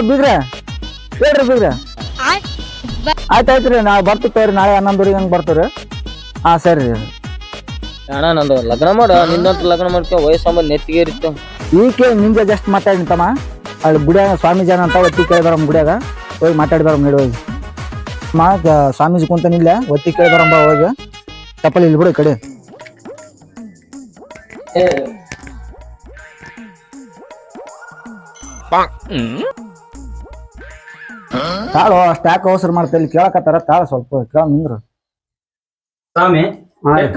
ಬೀಗ್ರೆ ಹೇಳ್ರಿ ಬೀಗ್ರೆ ಆಯ್ತಾಯ್ತ್ರಿ ನಾಳೆ ಬರ್ತೀವಿ ನಾಳೆ 11 ಹಂಗೆ ಬರ್ತೀವ್ರಿ. ಸರಿ ರೀ ಅಣ್ಣ ನಂದು ಲಗ್ನ ಮಾಡ ನಿಂದಂತ ಲಗ್ನ ಮಾಡ್ಕೊ ವಯಸ್ಸಂಬ ನೆತ್ತಿಗೆ ಇರುತ್ತೆ. ಈಕೆ ನಿಂಗೆ ಜಸ್ಟ್ ಮಾತಾಡಿತಮ್ಮ ಅಲ್ಲಿ ಗುಡಿಯಾಗ ಸ್ವಾಮೀಜಿ ಅಂತ ಒತ್ತಿ ಕೇಳಿದಾರ ಗುಡಿಯಾಗ ಹೋಗಿ ಮಾತಾಡಿದಾರ ನೋಡಿ ಹೋಗಿ ಸ್ವಾಮೀಜಿ ಕುಂತಾನಿಲ್ಲ ಒತ್ತಿ ಕೇಳಿದಾರಂಬ ಹೋಗಿ ಚಪ್ಪಲಿ ಇಲ್ಲಿ ಬಿಡು ಈ ಕಡೆ. ತಾಳು ಅಷ್ಟು ಯಾಕೆ ಅವಸರ ಮಾಡ್ತಾ ಇಲ್ಲಿ ಕೇಳಕತ್ತಾರ ತಾಳ ಸ್ವಲ್ಪ ಕೇಳ ನಿಂದ್ರು. ಸ್ವಾಮಿ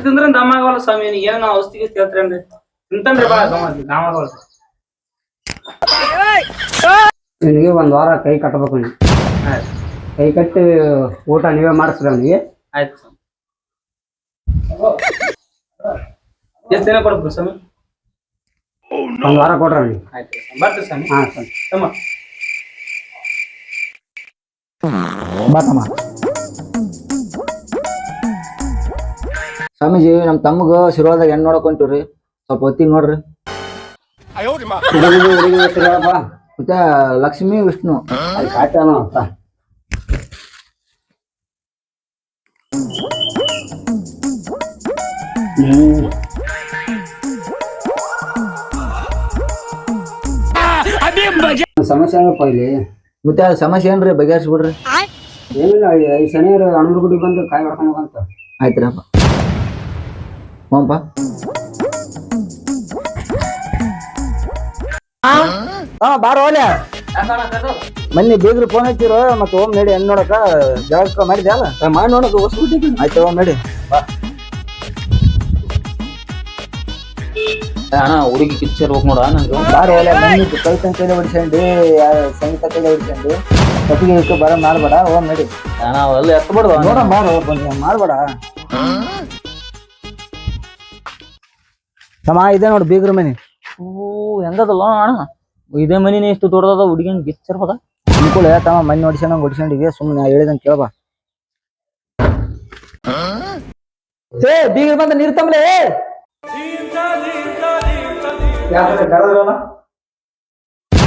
ತಿಂದ್ರೆ ದಮ್ಮಾಗವಲ್ಲ ಸ್ವಾಮಿ ಏನ ಔಷಧಿ ಕೇಳ್ತೀರೇನ್ರಿ ತಿಂತನ್ರಿ ಬಾ ಗಾಮಾಗವಲ್ಲ. ನಿನಗೆ 1 ವಾರ ಕೈ ಕಟ್ಟಬೇಕು ನೀವು. ಕೈ ಕಟ್ಟಿ ಊಟ ನೀವೇ ಮಾಡಿಸ್ರಿ ಅವನಿಗೆ. ಆಯ್ತು ಎಷ್ಟು ದಿನ ಕೊಡ್ಬೇಕು ಸ್ವಾಮಿ? 1 ವಾರ ಕೊಡ್ರಿ ಅವನಿಗೆ. ಆಯ್ತು ಬರ್ತೀವಿ ಸ್ವಾಮಿ. ಸ್ವಾಮಿ ಬಾತಮ್ಮ ಸ್ವಾಮೀಜಿ ನಮ್ಮ ತಮ್ಮಗ ಶಿರೋಳದಾಗ ಹೆಣ್ಣು ನೋಡಕ್ ಹೊಂಟಿವ್ರಿ ಸ್ವಲ್ಪ ಹೊತ್ತಿಗೆ ನೋಡ್ರಿ. ಮತ್ತೆ ಲಕ್ಷ್ಮಿ ವಿಷ್ಣು ಕಾಯ್ತಾನೋ ಅಂತ ಸಮಸ್ಯೆ ಆಗಪ್ಪ ಇಲ್ಲಿ. ಮತ್ತೆ ಸಮಸ್ಯೆ ಏನ್ರಿ ಬಗೆಹರಿಸ್ಬಿಡ್ರಿ. ಏನಿಲ್ಲ ಈ ಶನಿವಾರ ಅಣೂರು ಗುಡಿ ಬಂದು ಕಾಯಿ ಮಾಡ್ಕೊಂಡು ಹೋಗಂತ. ಆಯ್ತ್ರಪ್ಪ ಹೋಗಪ್ಪ. ಬಾರೋ ಓಲೆ ಮೊನ್ನೆ ಬೀಗ್ರು ಫೋನ್ ಹಚ್ಚಿರೋ ಮತ್ತೆ ಹೋಮ್ ನಡಿ ಹೆಣ್ಣು ನೋಡಕ ಜಳಕ ಮಾಡಿದೆ ಅಲ್ಲ ಮಾಡಿ ನೋಡಕ ಹೊಸ್ಬಿಟ್ಟಿ. ಆಯ್ತು ಹೋಮ್ ನಡಿ ಅಣ್ಣ ಹುಡುಗಿ ಪಿಕ್ಚರ್ ಹೋಗ್ ನೋಡ ನಂಗೆ. ಬಾರೋ ಓಲೆ ಮಣ್ಣಿ ಕೈತನ ಕೈಲಿ ಹೊಡಿಸ್ಕೊಂಡು ಸಂಗೀತ ಕೈಲಿ ಹೊಡಿಸ್ಕೊಂಡು ಕಟ್ಟಿಗೆ ಇಟ್ಟು ಬರ ಮಾಡ್ಬೇಡ ಹೋಮ್ ನಡಿ. ಅಣ್ಣ ಅವೆಲ್ಲ ಎತ್ತಬಾರ್ದು ನೋಡ ಬಾರೋ ಬಂದ ಮಾಡ್ಬೇಡ. ತಮ್ಮ ಇದೆ ನೋಡಿ ಬೀಗ್ರ ಮನಿ. ಹೆಂಗದಲ್ಲ ಅಣ್ಣ ಇದೇ ಮನಿನೇ ಎಷ್ಟು ದೊಡ್ಡದ ಹುಡುಗಿನ ಗಿಚ್ಚಿರ್ಬೋದ ಅನ್ಕೂಲ ತಮ್ಮ ಮನೆ ನೋಡ್ಸ್ಕೊಂಡ್ ಹೊಡಿಸ್ಕೊಂಡಿಗೆ ಸುಮ್ಮನೆ ಹೇಳಿದಂಗೆ ಕೇಳ್ಬಾ. ಬೀಗ್ರ ಬಂದ ನೀರ್ ತಮ್ಮಲೆ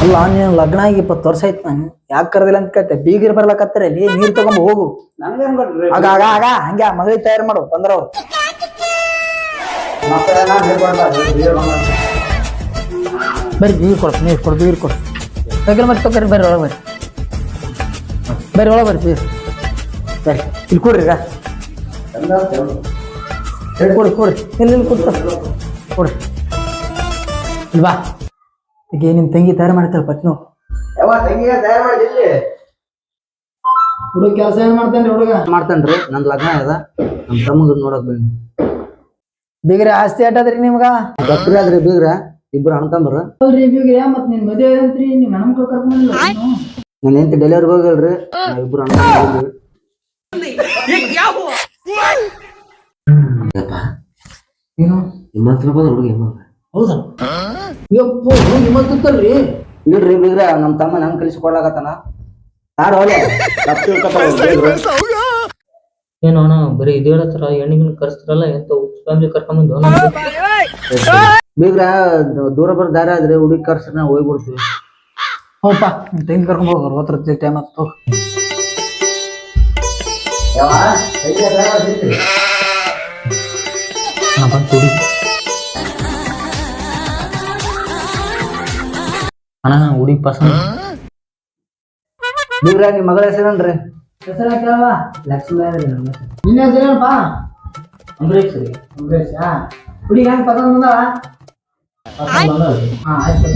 ಅಲ್ಲ ನೀನು ಲಗ್ನ ಆಗಿ 20 ವರ್ಷ ಆಯ್ತು ನಾನು ಯಾಕೆ ಕರೆದಿಲ್ಲ ಅಂತ ಕೇಳ್ತೆ. ಬೀಗಿರ್ ಬರ್ಲಕತ್ತಾರ ಅಲ್ಲಿ ನೀರ್ ತಗೊಂಡ್ ಹೋಗು. ಆಗ ಆಗ ಆಗ ಹಂಗೆ ಮಗಳಿಗೆ ತಯಾರು ಮಾಡು ಬಂದ್ರವ್ರು. ಬರ್ರಿ ಬೀರ್ ಕೊಡು ನೀರು ಕೊಡು ಬೀರ್ ಕೊಡು ಬೇಕಲ್ಲ ಮತ್ತೆ ತೊಗೊರಿ ಬರ್ರಿ ಒಳಗೆ ಬರ್ರಿ ಒಳಗೆ ಬರ್ರಿ ಬೀರ್ ಬರ್ರಿ ಇಲ್ಲಿ ಕೊಡ್ರಿ ಈಗ ಕೊಡಿ ಕೊಡಿ ಇಲ್ಲಿ ಕೊಡ್ತ ಕೊಡ್ರಿ ಇಲ್ವಾ ಈಗ ನಿಮ್ ತಂಗಿ ತಯಾರು ಮಾಡ್ತಾಳೆ ಪಟ್ನು ಹುಡುಗ ಕೆಲಸ ಏನ್ ಮಾಡ್ತಾನ್ರಿ ಹುಡುಗ ಮಾಡ್ತಾನ್ರಿ ನಂದ್ ಲಗ್ನ ಅದ ನಮ್ ತಮ್ಮಗ ನೋಡಕ್ ಬನ್ನಿ. ಬೀಗ್ರ ಆಸ್ತಿ ಆಟದ್ರಿ ನಿಮ್ಗ ಗೊತ್ತಿಲ್ಲ ಆದ್ರಿ ಬೀಗ್ರ ಇಬ್ರು ಅಣ್ಣ ತಮ್ಮರ ಬೀಗ್ರ ಮತ್ ನಿನ್ ಮದುವೆ ಅಂತ್ರಿ ನಿಮ್ ಅಣ್ಣ ಮಕ್ಳು ಕರ್ಕೊಂಡ್ ನನ್ನ ಹೆಂಡತಿ ಡೆಲಿವರಿ ಹೋಗಲ್ರಿ ಇಬ್ರು ಅಣ್ಣ ತಮ್ಮ. ಏನು ಹಿಮ್ಮತ್ರ ಬಂದ ಹುಡುಗ ಹೌದಾ ಯಪ್ಪ ಹಿಮ್ಮತ್ತಲ್ರಿ ಇಲ್ರಿ ಬೀಗ್ರ ನಮ್ ತಮ್ಮ ನಂಗೆ ಕಲಿಸ್ಕೊಡ್ಲಾಕತ್ತಾನ. ಯಾರು ಹೋಲೆ ಏನು ಅಣ್ಣ ಬರೀ ಇದು ಹೇಳತ್ತಾರ ಹೆಣ್ಣಿಗಿನ ಕರ್ಸ್ತಾರಲ್ಲ ಎಂತ ಫ್ಯಾಮಿಲಿ ಕರ್ಕೊಂಬಂದು ಬೀಗ್ರ ದೂರ ಬರ ದಾರಿ ಆದ್ರೆ ಹುಡುಗಿ ಕರ್ಸ್ರ ನಾವು ಹೋಗ್ಬಿಡ್ತೀವಿ. ಹೋಗಪ್ಪ ನಿಮ್ ತಂಗಿ ಕರ್ಕೊಂಡ್ ಹೋಗೋರು ಹೋತ್ರ ಟೈಮ್ ಆಗ್ತೋ. ಅಣ್ಣ ಹುಡುಗಿ ಪಸಂದ್ ಬೀಗ್ರ ನಿಮ್ ಮಗಳ ಹೆಸರೇನ್ರಿ? ಹೆಸರ ಕೇಳವಾ ಲಕ್ಷ್ಮೀ ಅದ್ರಿ. ನಿನ್ನ ಹೆಸರೇನಪ್ಪ? ಅಂಬರೀಶ್ ರೀ. ಅಂಬರೀಶ್ ಹುಡುಗಿ ಹೆಂಗ್ ಪಸಂದ್ ಬಂದವ? ಆಯ್ತು